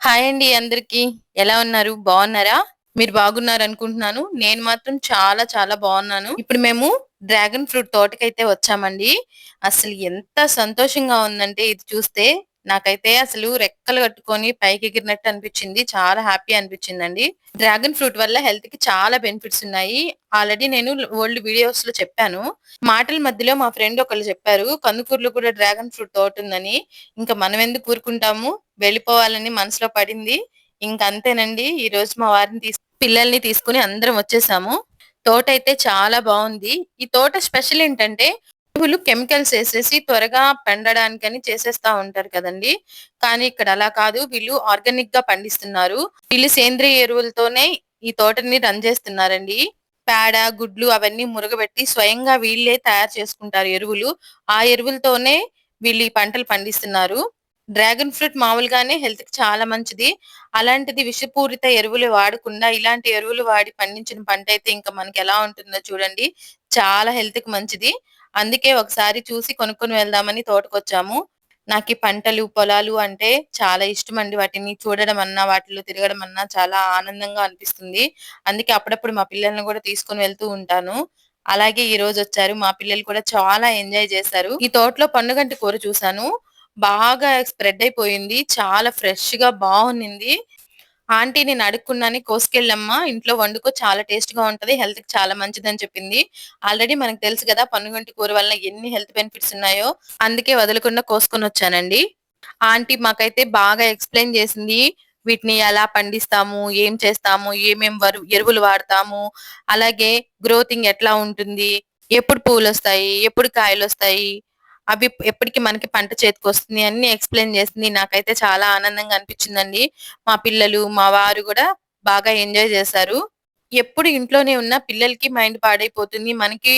Hi అండి అందరికి. ఎలా ఉన్నారు? బాగున్నారా? మీరు బాగున్నారనుకుంటున్నాను. నేను మాత్రం చాలా చాలా బాగున్నాను. ఇప్పుడు మేము డ్రాగన్ ఫ్రూట్ తోటకైతే వచ్చామండి. అసలు ఎంత సంతోషంగా ఉందంటే ఇది చూస్తే నాకైతే అసలు రెక్కలు కట్టుకొని పైకి ఎగిరినట్టు అనిపించింది. చాలా హ్యాపీ అనిపించిందండి. డ్రాగన్ ఫ్రూట్ వల్ల హెల్త్ కి చాలా బెనిఫిట్స్ ఉన్నాయి. ఆల్రెడీ నేను ఓల్డ్ వీడియోస్ లో చెప్పాను. మాటల మధ్యలో మా ఫ్రెండ్ ఒకళ్ళు చెప్పారు కందుకూరులో కూడా డ్రాగన్ ఫ్రూట్ తోట ఉందని. ఇంకా మనం ఎందుకు ఊరుకుంటాము, వెళ్ళిపోవాలని మనసులో పడింది. ఇంక అంతేనండి. ఈ రోజు మా వారిని పిల్లల్ని తీసుకుని అందరం వచ్చేసాము. తోట అయితే చాలా బాగుంది. ఈ తోట స్పెషల్ ఏంటంటే ఎరువులు కెమికల్స్ వేసేసి త్వరగా పండడానికని చేసేస్తా ఉంటారు కదండి. కానీ ఇక్కడ అలా కాదు, వీళ్ళు ఆర్గానిక్ గా పండిస్తున్నారు. వీళ్ళు సేంద్రియ ఎరువులతోనే ఈ తోటని రన్ చేస్తున్నారండి. పేడ, గుడ్లు అవన్నీ మురగబెట్టి స్వయంగా వీళ్ళే తయారు చేసుకుంటారు ఎరువులు. ఆ ఎరువులతోనే వీళ్ళు ఈ పంటలు పండిస్తున్నారు. డ్రాగన్ ఫ్రూట్ మామూలుగానే హెల్త్ కి చాలా మంచిది. అలాంటిది విషపూరిత ఎరువులు వాడకుండా ఇలాంటి ఎరువులు వాడి పండించిన పంట అయితే ఇంకా మనకి ఎలా ఉంటుందో చూడండి. చాలా హెల్త్ కి మంచిది. అందుకే ఒకసారి చూసి కొనుక్కొని వెళ్దామని తోటకొచ్చాము. నాకు ఈ పంటలు, పొలాలు అంటే చాలా ఇష్టం అండి. వాటిని చూడడం అన్నా, వాటిలో తిరగడం అన్నా చాలా ఆనందంగా అనిపిస్తుంది. అందుకే అప్పుడప్పుడు మా పిల్లల్ని కూడా తీసుకొని వెళ్తూ ఉంటాను. అలాగే ఈ రోజు వచ్చారు. మా పిల్లలు కూడా చాలా ఎంజాయ్ చేశారు. ఈ తోటలో పండుగంటి కూర చూసాను. బాగా స్ప్రెడ్ అయిపోయింది. చాలా ఫ్రెష్ గా బాగుంది. ఆంటీ నేను అడుక్కున్నాని కోసుకెళ్ళమ్మా ఇంట్లో వండుకో, చాలా టేస్ట్ గా ఉంటది, హెల్త్ కి చాలా మంచిదని చెప్పింది. ఆల్రెడీ మనకు తెలుసు కదా పన్నుగంటి కూర వల్ల ఎన్ని హెల్త్ బెనిఫిట్స్ ఉన్నాయో. అందుకే వదలకుండా కోసుకొని వచ్చానండి. ఆంటీ మాకైతే బాగా ఎక్స్ప్లెయిన్ చేసింది. వీటిని ఎలా పండిస్తాము, ఏం చేస్తాము, ఏమేం ఎరువులు వాడతాము, అలాగే గ్రోతింగ్ ఎట్లా ఉంటుంది, ఎప్పుడు పూలు వస్తాయి, ఎప్పుడు కాయలు వస్తాయి, అవి ఎప్పటికి మనకి పంట చేతికొస్తుంది అన్ని ఎక్స్‌ప్లెయిన్ చేసింది. నాకైతే చాలా ఆనందంగా అనిపించిందండి. మా పిల్లలు, మా వారు గూడా బాగా ఎంజాయ్ చేశారు. ఎప్పుడు ఇంట్లోనే ఉన్న పిల్లలకి మైండ్ పాడైపోతుంది. మనకి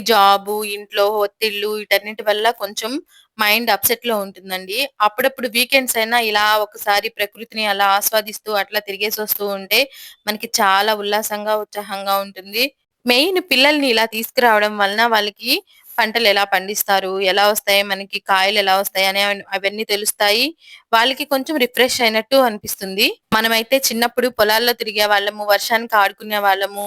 జాబు, ఇంట్లో ఒత్తిళ్ళు వీటన్నిటి వల్ల కొంచెం మైండ్ అప్‌సెట్‌లో ఉంటుందండి. అప్పుడప్పుడు వీకెండ్స్ అయినా ఇలా ఒకసారి ప్రకృతిని అలా ఆస్వాదిస్తూ అట్లా తిరిగేసొస్తూ ఉంటే మనకి చాలా ఉల్లాసంగా, ఉత్సాహంగా ఉంటుంది. మెయిన్ పిల్లల్ని ఇలా తీసుకురావడం వలన వాళ్ళకి పంటలు ఎలా పండిస్తారు, ఎలా వస్తాయి, మనకి కాయలు ఎలా వస్తాయి అవన్నీ తెలుస్తాయి. వాళ్ళకి కొంచెం రిఫ్రెష్ అయినట్టు అనిపిస్తుంది. మనమైతే చిన్నప్పుడు పొలాల్లో తిరిగే వాళ్ళము, వర్షానికి ఆడుకునే వాళ్ళము,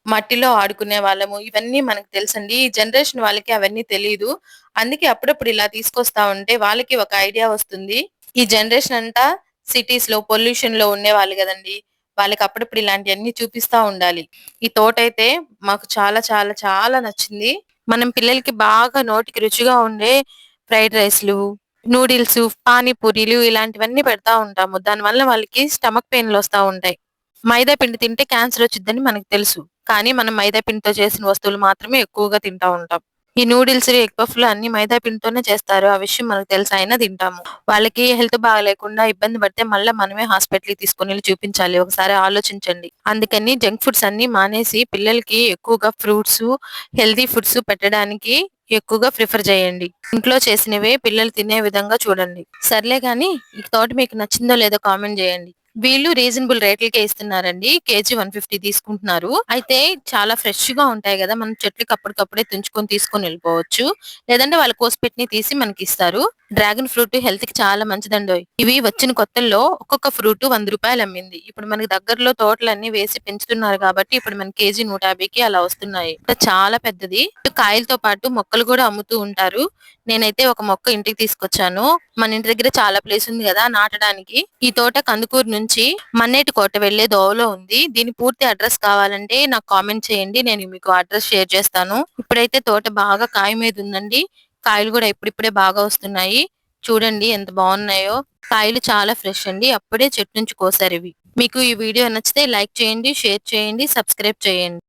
మట్టిలో ఆడుకునే వాళ్ళము. ఇవన్నీ మనకు తెలుసండి. ఈ జనరేషన్ వాళ్ళకి అవన్నీ తెలీదు. అందుకే అప్పుడప్పుడు ఇలా తీసుకొస్తా ఉంటే వాళ్ళకి ఒక ఐడియా వస్తుంది. ఈ జనరేషన్ అంతా సిటీస్ లో పొల్యూషన్ లో ఉండేవాళ్ళు కదండి. వాళ్ళకి అప్పుడప్పుడు ఇలాంటివన్నీ చూపిస్తా ఉండాలి. ఈ తోటైతే మాకు చాలా చాలా చాలా నచ్చింది. మనం పిల్లలకి బాగా నోటికి రుచిగా ఉండే ఫ్రైడ్ రైస్‌లు, నూడిల్స్, పానీపూరీలు ఇలాంటివన్నీ పెడతా ఉంటాము. దానివల్ల వాళ్ళకి స్టమక్ పెయిన్‌లు వస్తా ఉంటాయి. మైదా పిండి తింటే క్యాన్సర్ వచ్చిద్దని మనకు తెలుసు. కానీ మనం మైదా పిండితో చేసిన వస్తువులు మాత్రమే ఎక్కువగా తింటా ఉంటాం. ఈ నూడిల్స్, ఎగ్ పఫ్‌లు అన్నీ మైదా పిండితోనే చేస్తారు. ఆ విషయం మనకు తెలుసు. అయినా తింటాము. వాళ్ళకి హెల్త్ బాగాలేకుండా ఇబ్బంది పడితే మళ్ళా మనమే హాస్పిటల్‌కి తీసుకొనెళ్లి చూపించాలి. ఒకసారి ఆలోచించండి. అందుకని జంక్ ఫుడ్స్ అన్నీ మానేసి పిల్లలకి ఎక్కువగా ఫ్రూట్సు, హెల్తీ ఫుడ్స్ పెట్టడానికి ఎక్కువగా ప్రిఫర్ చేయండి. ఇంట్లో చేసినవే పిల్లలు తినే విధంగా చూడండి. సర్లే గాని ఈ తోట మీకు నచ్చిందో లేదో కామెంట్ చేయండి. వీళ్ళు రీజనబుల్ రేట్లకే ఇస్తున్నారండి. కేజీ 150 తీసుకుంటున్నారు. అయితే చాలా ఫ్రెష్ గా ఉంటాయి గదా! మనం చెట్లకి అప్పటికప్పుడే తుంచుకొని తీసుకొని వెళ్ళిపోవచ్చు. లేదంటే వాళ్ళు కోసిపెట్టినయి తీసి మనకిస్తారు. డ్రాగన్ ఫ్రూట్ హెల్త్ కి చాలా మంచిదండోయ్. ఇవి వచ్చిన కొత్తల్లో ఒక్కొక్క ఫ్రూట్ ₹100 అమ్మింది. ఇప్పుడు మనకి దగ్గరలో తోటలన్నీ వేసి పెంచుతున్నారు కాబట్టి ఇప్పుడు మనకి కేజీ 150కి అలా వస్తున్నాయి. చాలా పెద్దది. కాయలతో పాటు మొక్కలు కూడా అమ్ముతూ ఉంటారు. నేనైతే ఒక మొక్క ఇంటికి తీసుకొచ్చాను. మన ఇంటి దగ్గర చాలా ప్లేస్ ఉంది గదా నాటడానికి. ఈ తోట కందుకూరు నుంచి మన్నేటికోట వెళ్లే దోవలో ఉంది. దీని పూర్తి అడ్రెస్ కావాలంటే నాకు కామెంట్ చేయండి. నేను మీకు అడ్రెస్ షేర్ చేస్తాను. ఇప్పుడైతే తోట బాగా కాయ మీద ఉందండి. కాయలు కూడా ఇప్పుడిప్పుడే బాగా వస్తున్నాయి. చూడండి ఎంత బాగున్నాయో. కాయలు చాలా ఫ్రెష్ అండి. అప్పుడే చెట్టు నుంచి కోసారు ఇవి. మీకు ఈ వీడియో నచ్చితే లైక్ చేయండి, షేర్ చేయండి, సబ్స్క్రైబ్ చేయండి.